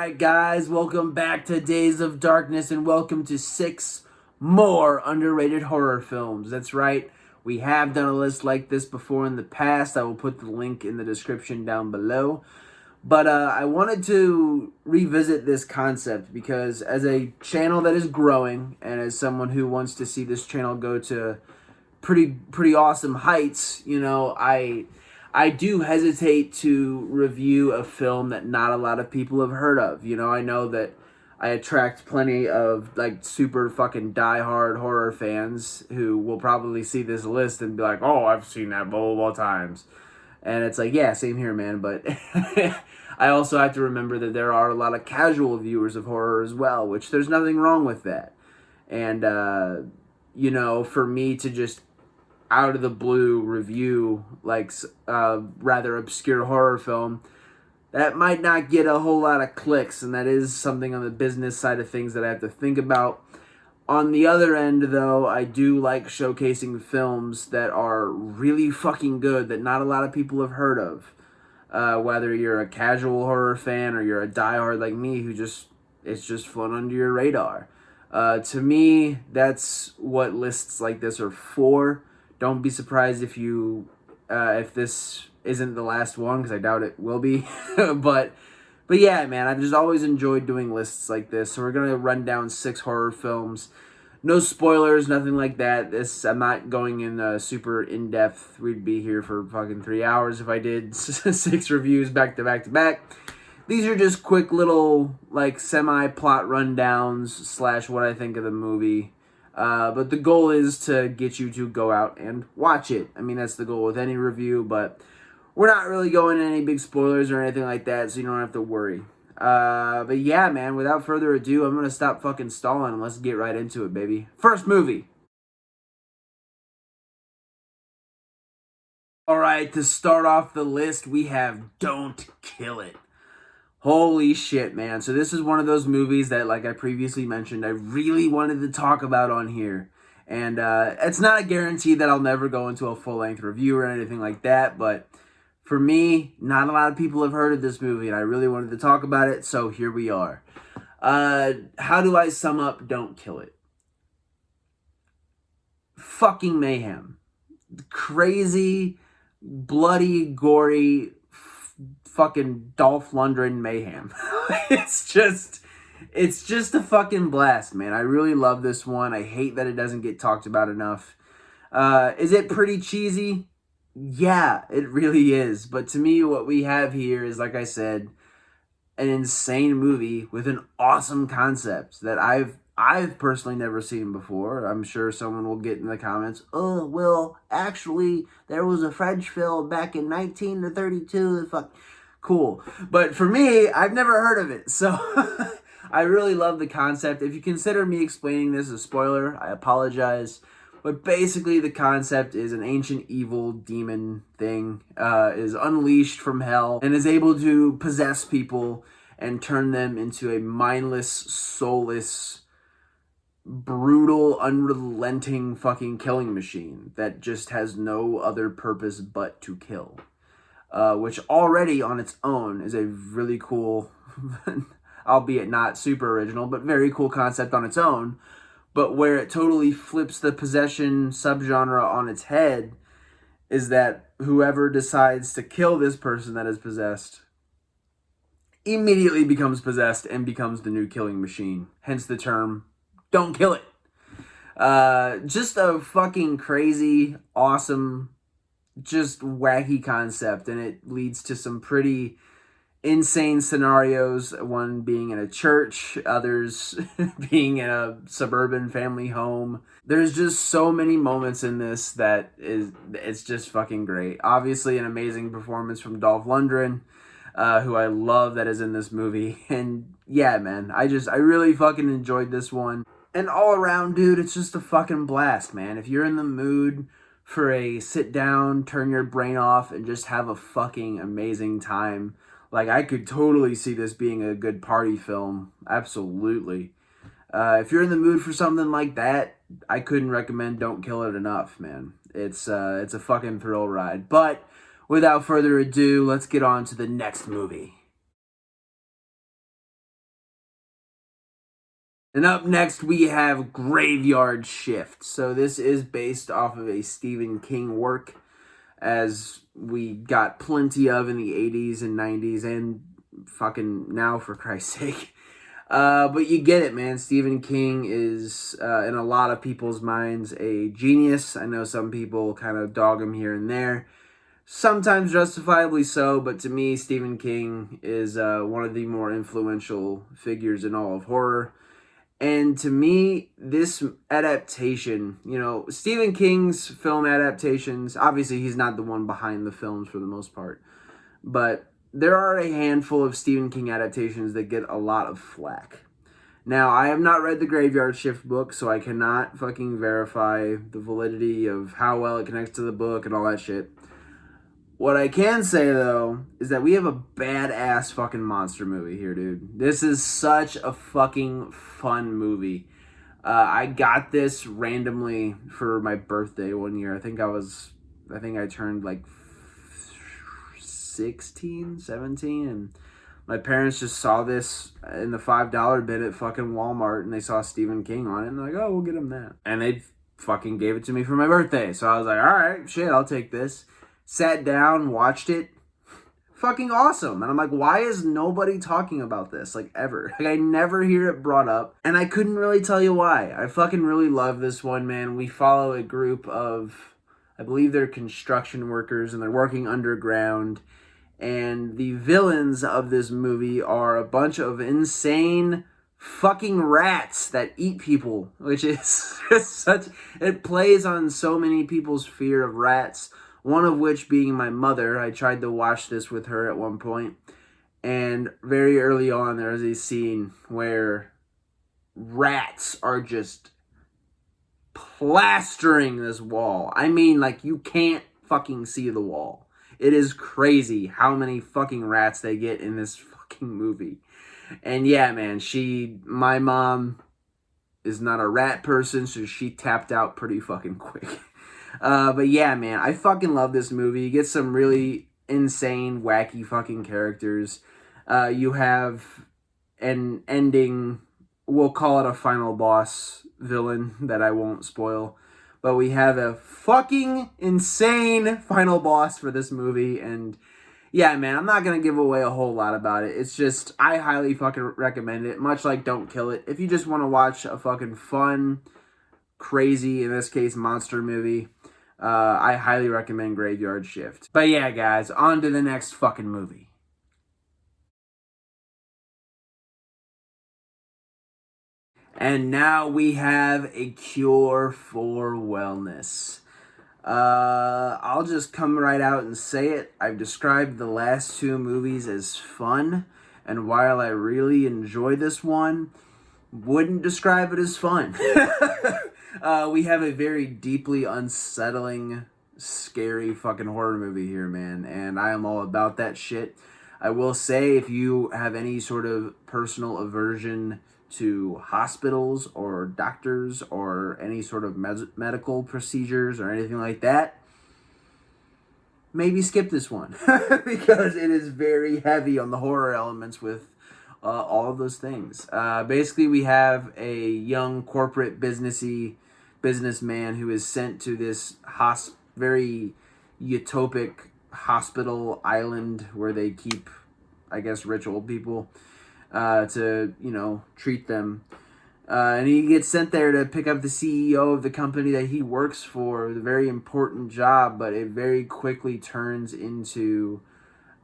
Alright guys, welcome back to Days of Darkness and welcome to 6 more underrated horror films. That's right, we have done a list like this before in the past. I will put the link in the description down below. But I wanted to revisit this concept because as a channel that is growing and as someone who wants to see this channel go to pretty awesome heights, I do hesitate to review a film that not a lot of people have heard of. I know that I attract plenty of like super fucking diehard horror fans who will probably see this list and be like, "Oh, I've seen that multiple times." And it's like, yeah, same here, man. But I also have to remember that there are a lot of casual viewers of horror as well, which there's nothing wrong with that. And, for me to just out of the blue review like rather obscure horror film, that might not get a whole lot of clicks, and that is something on the business side of things that I have to think about. On the other end, though, I do like showcasing films that are really fucking good that not a lot of people have heard of. Whether you're a casual horror fan or you're a diehard like me who it's just flown under your radar. To me, that's what lists like this are for. Don't be surprised if this isn't the last one, because I doubt it will be. but yeah, man, I've just always enjoyed doing lists like this. So we're gonna run down 6 horror films. No spoilers, nothing like that. I'm not going in super in depth. We'd be here for fucking 3 hours if I did 6 reviews back to back to back. These are just quick little like semi-plot rundowns / what I think of the movie. But the goal is to get you to go out and watch it. I mean, that's the goal with any review, but we're not really going into any big spoilers or anything like that, so you don't have to worry. But yeah, man, without further ado, I'm going to stop fucking stalling and let's get right into it, baby. First movie. Alright, to start off the list, we have Don't Kill It. Holy shit, man. So this is one of those movies that, like I previously mentioned, I really wanted to talk about on here. And it's not a guarantee that I'll never go into a full-length review or anything like that, but for me, not a lot of people have heard of this movie, and I really wanted to talk about it, so here we are. How do I sum up Don't Kill It? Fucking mayhem. Crazy, bloody, gory, fucking Dolph Lundgren mayhem. it's just a fucking blast, man. I really love this one. I hate that it doesn't get talked about enough. Is it pretty cheesy? Yeah, it really is. But to me, what we have here is, like I said, an insane movie with an awesome concept that I've personally never seen before. I'm sure someone will get in the comments, "Oh, well, actually, there was a French film back in 1932. Fuck, cool." But for me, I've never heard of it, so I really love the concept. If you consider me explaining this as a spoiler, I apologize. But basically, the concept is an ancient evil demon thing is unleashed from hell and is able to possess people and turn them into a mindless, soulless, brutal, unrelenting fucking killing machine that just has no other purpose but to kill. Which already on its own is a really cool, albeit not super original, but very cool concept on its own. But where it totally flips the possession subgenre on its head is that whoever decides to kill this person that is possessed immediately becomes possessed and becomes the new killing machine. Hence the term, Don't Kill It. Just a fucking crazy, awesome, just wacky concept. And it leads to some pretty insane scenarios, one being in a church, others being in a suburban family home. There's just so many moments in this it's just fucking great. Obviously an amazing performance from Dolph Lundgren, who I love that is in this movie. And yeah, man, I really fucking enjoyed this one. And all around, dude, it's just a fucking blast, man. If you're in the mood for a sit down, turn your brain off, and just have a fucking amazing time, like, I could totally see this being a good party film. Absolutely. If you're in the mood for something like that, I couldn't recommend Don't Kill It enough, man. It's a fucking thrill ride. But without further ado, let's get on to the next movie. And up next, we have Graveyard Shift. So this is based off of a Stephen King work, as we got plenty of in the 80s and 90s and fucking now, for Christ's sake. But you get it, man. Stephen King is, in a lot of people's minds, a genius. I know some people kind of dog him here and there. Sometimes justifiably so, but to me, Stephen King is one of the more influential figures in all of horror. And to me, this adaptation, Stephen King's film adaptations, obviously he's not the one behind the films for the most part, but there are a handful of Stephen King adaptations that get a lot of flack. Now, I have not read the Graveyard Shift book, so I cannot fucking verify the validity of how well it connects to the book and all that shit. What I can say, though, is that we have a badass fucking monster movie here, dude. This is such a fucking fun movie. I got this randomly for my birthday one year. I think I turned like 16, 17, and my parents just saw this in the $5 bin at fucking Walmart, and they saw Stephen King on it, and they're like, oh, we'll get him that. And they fucking gave it to me for my birthday. So I was like, all right, shit, I'll take this. Sat down, watched it. Fucking awesome. And I'm like, why is nobody talking about this? Like, ever. Like, I never hear it brought up. And I couldn't really tell you why. I fucking really love this one, man. We follow a group of, I believe they're construction workers, and they're working underground. And the villains of this movie are a bunch of insane fucking rats that eat people, which is just such, it plays on so many people's fear of rats. One of which being my mother. I tried to watch this with her at one point. And very early on, there is a scene where rats are just plastering this wall. I mean, like, you can't fucking see the wall. It is crazy how many fucking rats they get in this fucking movie. And yeah, man, my mom is not a rat person, so she tapped out pretty fucking quick. But yeah, man, I fucking love this movie. You get some really insane, wacky fucking characters. You have an ending, we'll call it a final boss villain that I won't spoil. But we have a fucking insane final boss for this movie. And yeah, man, I'm not going to give away a whole lot about it. It's just, I highly fucking recommend it. Much like Don't Kill It. If you just want to watch a fucking fun, crazy, in this case, monster movie, I highly recommend Graveyard Shift. But yeah, guys, on to the next fucking movie. And now we have A Cure for Wellness. I'll just come right out and say it. I've described the last two movies as fun, and while I really enjoy this one, wouldn't describe it as fun. We have a very deeply unsettling, scary fucking horror movie here, man, and I am all about that shit. I will say, if you have any sort of personal aversion to hospitals or doctors or any sort of medical procedures or anything like that, maybe skip this one because it is very heavy on the horror elements with all of those things. Basically, we have a young corporate businessman who is sent to this very utopic hospital island where they keep, I guess, rich old people to, treat them. And he gets sent there to pick up the CEO of the company that he works for, the very important job, but it very quickly turns into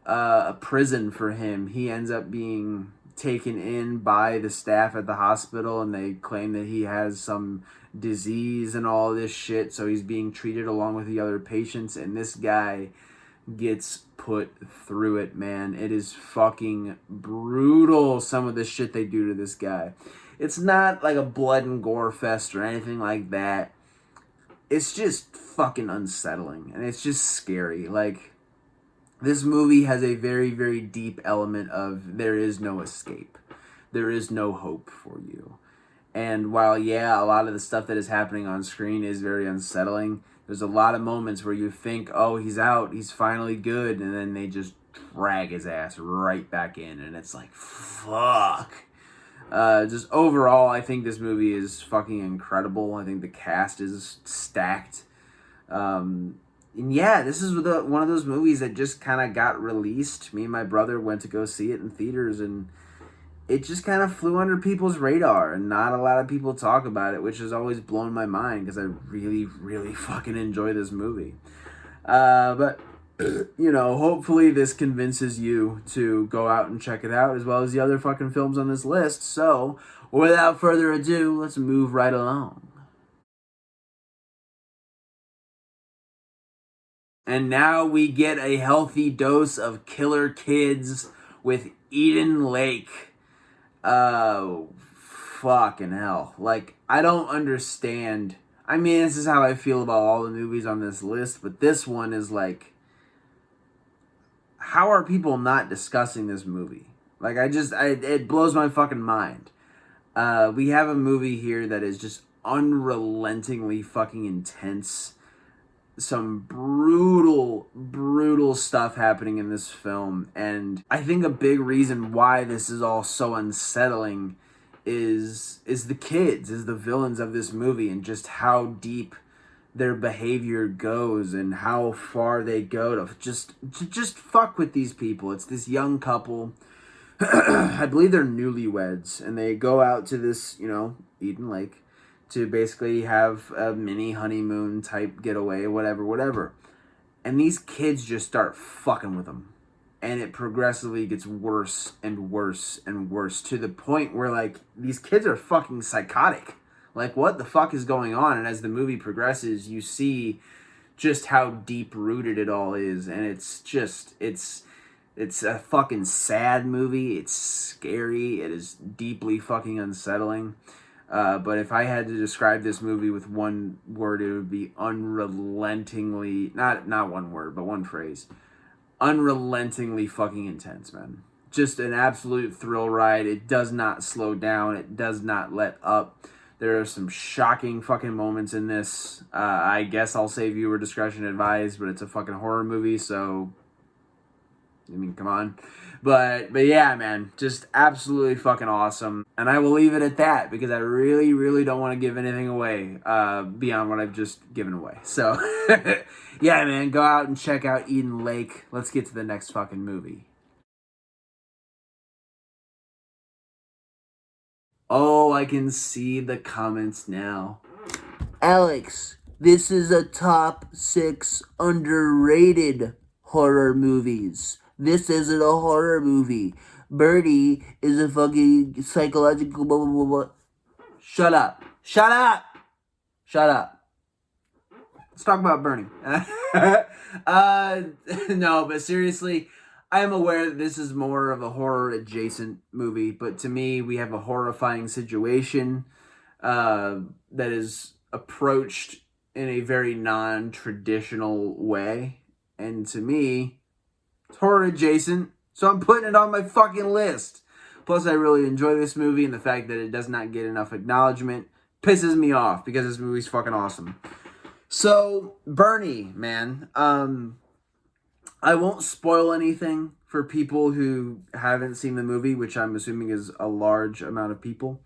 a prison for him. He ends up being taken in by the staff at the hospital, and they claim that he has some disease and all this shit, so he's being treated along with the other patients, and this guy gets put through it, man. It is fucking brutal, some of the shit they do to this guy. It's not like a blood and gore fest or anything like that. It's just fucking unsettling, and it's just scary. Like, this movie has a very, very deep element of there is no escape. There is no hope for you. And while, yeah, a lot of the stuff that is happening on screen is very unsettling, there's a lot of moments where you think, oh, he's out, he's finally good, and then they just drag his ass right back in, and it's like, fuck. Just overall, I think this movie is fucking incredible. I think the cast is stacked. And yeah, this is one of those movies that just kind of got released. Me and my brother went to go see it in theaters, and it just kind of flew under people's radar, and not a lot of people talk about it, which has always blown my mind because I really, really fucking enjoy this movie. But hopefully this convinces you to go out and check it out, as well as the other fucking films on this list. So, without further ado, let's move right along. And now we get a healthy dose of Killer Kids with Eden Lake. Oh, fucking hell. Like, I don't understand. I mean, this is how I feel about all the movies on this list, but this one is like, how are people not discussing this movie? Like, it blows my fucking mind. We have a movie here that is just unrelentingly fucking intense. Some brutal, brutal stuff happening in this film. And I think a big reason why this is all so unsettling is the kids, is the villains of this movie, and just how deep their behavior goes and how far they go to just fuck with these people. It's this young couple. I believe they're newlyweds, and they go out to this, Eden Lake, to basically have a mini honeymoon type getaway, whatever. And these kids just start fucking with them. And it progressively gets worse and worse and worse, to the point where, like, these kids are fucking psychotic. Like, what the fuck is going on? And as the movie progresses, you see just how deep-rooted it all is. And it's a fucking sad movie. It's scary. It is deeply fucking unsettling. But if I had to describe this movie with one word, it would be unrelentingly, not one word, but one phrase. Unrelentingly fucking intense, man. Just an absolute thrill ride. It does not slow down. It does not let up. There are some shocking fucking moments in this. I guess I'll say viewer discretion advised, but it's a fucking horror movie, so I mean, come on. But yeah, man, just absolutely fucking awesome. And I will leave it at that because I really, really don't want to give anything away beyond what I've just given away. So, yeah, man, go out and check out Eden Lake. Let's get to the next fucking movie. Oh, I can see the comments now. Alex, this is a top 6 underrated horror movies. This isn't a horror movie. Birdie is a fucking psychological blah, blah, blah, blah. Shut up. Shut up. Shut up. Let's talk about Bernie. No, but seriously, I am aware that this is more of a horror adjacent movie, but to me, we have a horrifying situation that is approached in a very non-traditional way. And to me, it's horror adjacent, so I'm putting it on my fucking list. Plus, I really enjoy this movie, and the fact that it does not get enough acknowledgement pisses me off because this movie's fucking awesome. So, Bernie, man, I won't spoil anything for people who haven't seen the movie, which I'm assuming is a large amount of people.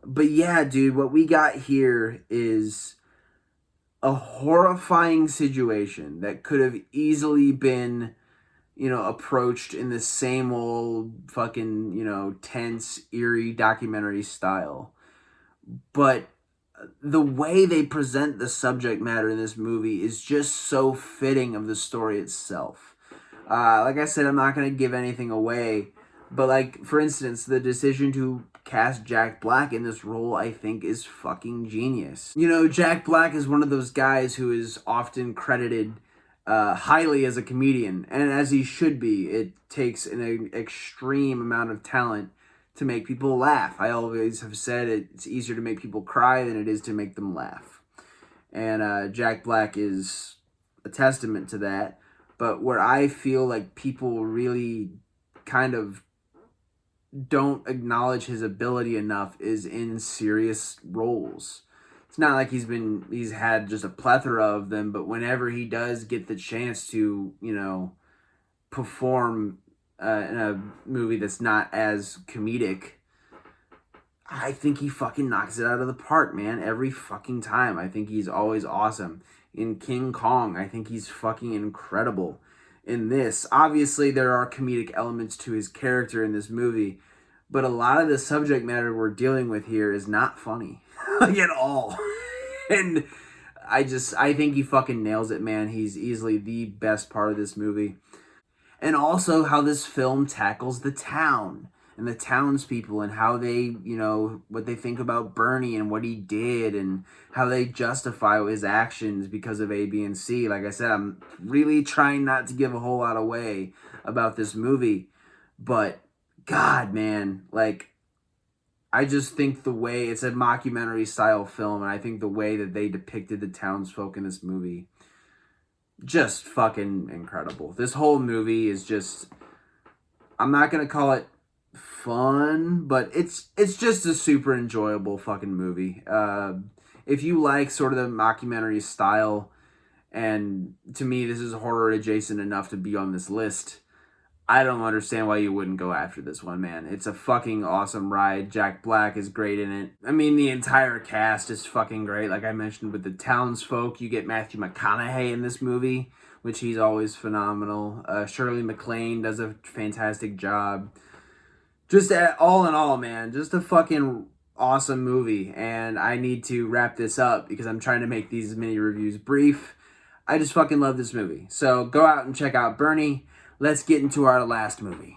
But yeah, dude, what we got here is a horrifying situation that could have easily been, approached in the same old fucking, tense, eerie documentary style. But the way they present the subject matter in this movie is just so fitting of the story itself. Like I said, I'm not going to give anything away, but like, for instance, the decision to cast Jack Black in this role, I think, is fucking genius. Jack Black is one of those guys who is often credited highly as a comedian, and as he should be. It takes an extreme amount of talent to make people laugh. I always have said it's easier to make people cry than it is to make them laugh. And Jack Black is a testament to that. But where I feel like people really kind of don't acknowledge his ability enough is in serious roles. It's not like he's had just a plethora of them, but whenever he does get the chance to, perform in a movie that's not as comedic, I think he fucking knocks it out of the park, man, every fucking time. I think he's always awesome. In King Kong, I think he's fucking incredible. In this, obviously, there are comedic elements to his character in this movie, but a lot of the subject matter we're dealing with here is not funny, like at all. And I think he fucking nails it, man. He's easily the best part of this movie. And also how this film tackles the town and the townspeople and how they, what they think about Bernie and what he did and how they justify his actions because of A, B, and C. Like I said, I'm really trying not to give a whole lot away about this movie, but God, man, like, I just think the way it's a mockumentary style film, and I think the way that they depicted the townsfolk in this movie, just fucking incredible. This whole movie is just, I'm not gonna call it fun, but it's just a super enjoyable fucking movie. If you like sort of the mockumentary style, and to me this is horror adjacent enough to be on this list, I don't understand why you wouldn't go after this one, man. It's a fucking awesome ride. Jack Black is great in it. I mean, the entire cast is fucking great. Like I mentioned with the townsfolk, you get Matthew McConaughey in this movie, which he's always phenomenal. Shirley MacLaine does a fantastic job. Just all in all, man, just a fucking awesome movie. And I need to wrap this up because I'm trying to make these mini reviews brief. I just fucking love this movie. So go out and check out Bernie. Let's get into our last movie.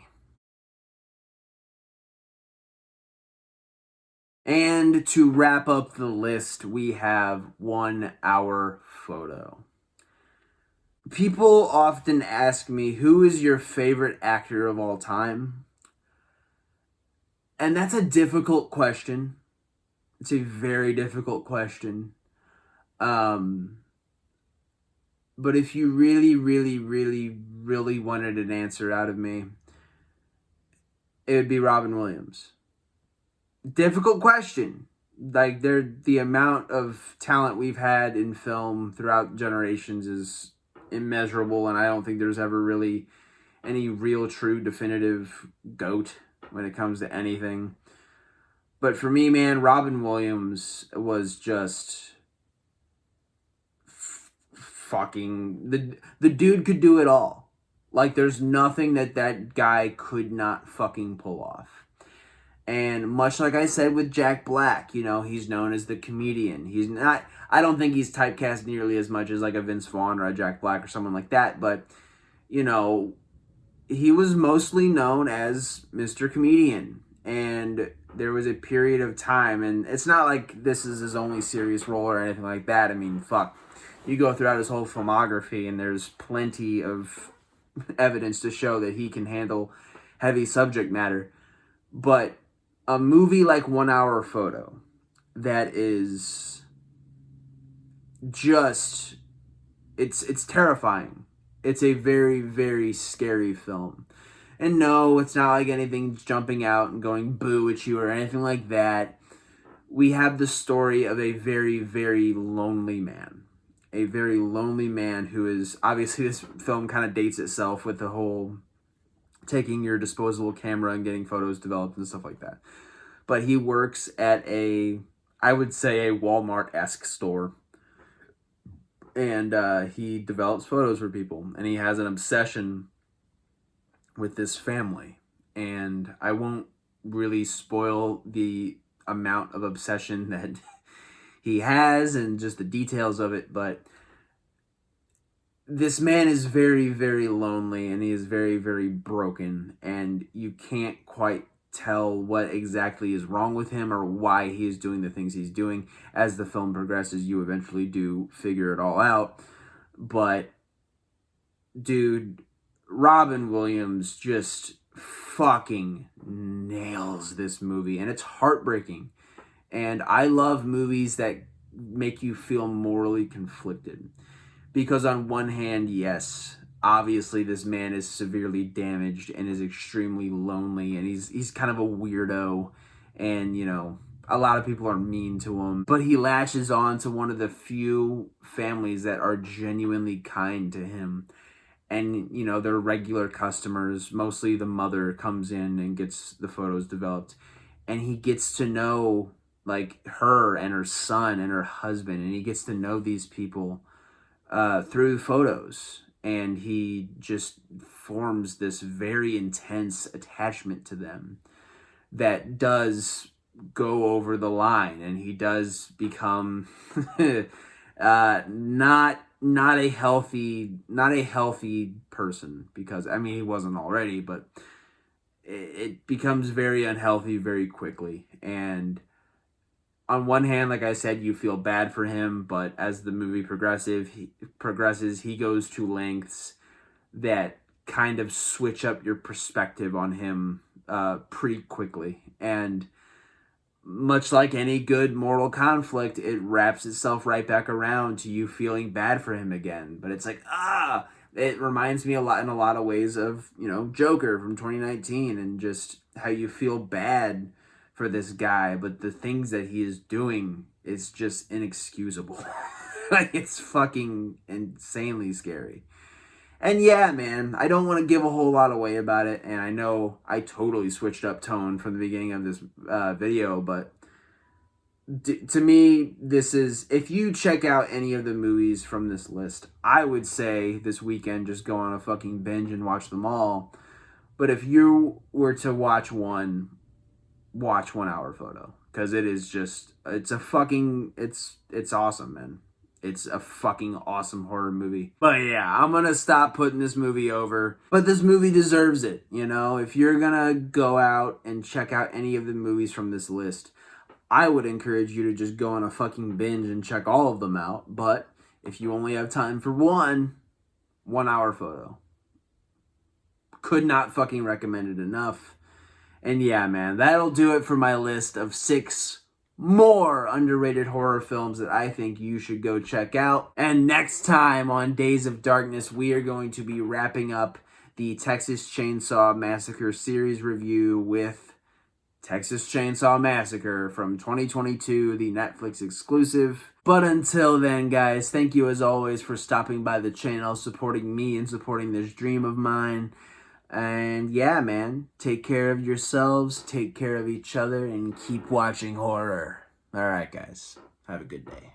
And to wrap up the list, we have 1 Hour Photo. People often ask me, who is your favorite actor of all time? And that's a difficult question. It's a very difficult question. But if you really, really, really, really wanted an answer out of me, it would be Robin Williams. Difficult question. Like, the amount of talent we've had in film throughout generations is immeasurable, and I don't think there's ever really any real, true, definitive GOAT when it comes to anything. But for me, man, Robin Williams was just fucking the dude could do it all. Like, there's nothing that guy could not fucking pull off. And much like I said with Jack Black, he's known as the comedian. He's not, I don't think he's typecast nearly as much as like a Vince Vaughn or a Jack Black or someone like that, but he was mostly known as Mr. Comedian. And there was a period of time, and it's not like this is his only serious role or anything like that. I mean, fuck. You go throughout his whole filmography, and there's plenty of evidence to show that he can handle heavy subject matter. But a movie like 1 Hour Photo that is just, it's terrifying. It's a very, very scary film. And no, it's not like anything's jumping out and going boo at you or anything like that. We have the story of a very, very lonely man. A very lonely man who is, obviously this film kind of dates itself with the whole taking your disposable camera and getting photos developed and stuff like that. But he works at I would say a Walmart-esque store. And he develops photos for people. And he has an obsession with this family. And I won't really spoil the amount of obsession that he has and just the details of it, but this man is very, very lonely, and he is very, very broken, and you can't quite tell what exactly is wrong with him or why he is doing the things he's doing. As the film progresses, you eventually do figure it all out. But dude, Robin Williams just fucking nails this movie, and it's heartbreaking. And I love movies that make you feel morally conflicted. Because on one hand, yes, obviously this man is severely damaged and is extremely lonely, and he's kind of a weirdo, and a lot of people are mean to him, but he latches on to one of the few families that are genuinely kind to him. And they're regular customers. Mostly the mother comes in and gets the photos developed. and he gets to know like her and her son and her husband, and he gets to know these people through photos, and he just forms this very intense attachment to them that does go over the line, and he does become not a healthy person, because I mean he wasn't already, but it becomes very unhealthy very quickly. And on one hand, like I said, you feel bad for him, but as the movie progresses, he goes to lengths that kind of switch up your perspective on him pretty quickly. And much like any good mortal conflict, it wraps itself right back around to you feeling bad for him again. But it's like, it reminds me a lot in a lot of ways of, Joker from 2019, and just how you feel bad for this guy, but the things that he is doing is just inexcusable. Like, it's fucking insanely scary. And yeah, man, I don't want to give a whole lot away about it, and I know I totally switched up tone from the beginning of this video, but to me, this is, if you check out any of the movies from this list, I would say this weekend just go on a fucking binge and watch them all. But if you were to watch 1 Hour Photo, because it is just, it's awesome, man. It's a fucking awesome horror movie. But yeah, I'm gonna stop putting this movie over. But this movie deserves it, If you're gonna go out and check out any of the movies from this list, I would encourage you to just go on a fucking binge and check all of them out. But if you only have time for 1 Hour Photo, could not fucking recommend it enough. And yeah, man, that'll do it for my list of 6 more underrated horror films that I think you should go check out. And next time on Days of Darkness, we are going to be wrapping up the Texas Chainsaw Massacre series review with Texas Chainsaw Massacre from 2022, the Netflix exclusive. But until then, guys, thank you as always for stopping by the channel, supporting me and supporting this dream of mine. And yeah, man, take care of yourselves, take care of each other, and keep watching horror. All right, guys, have a good day.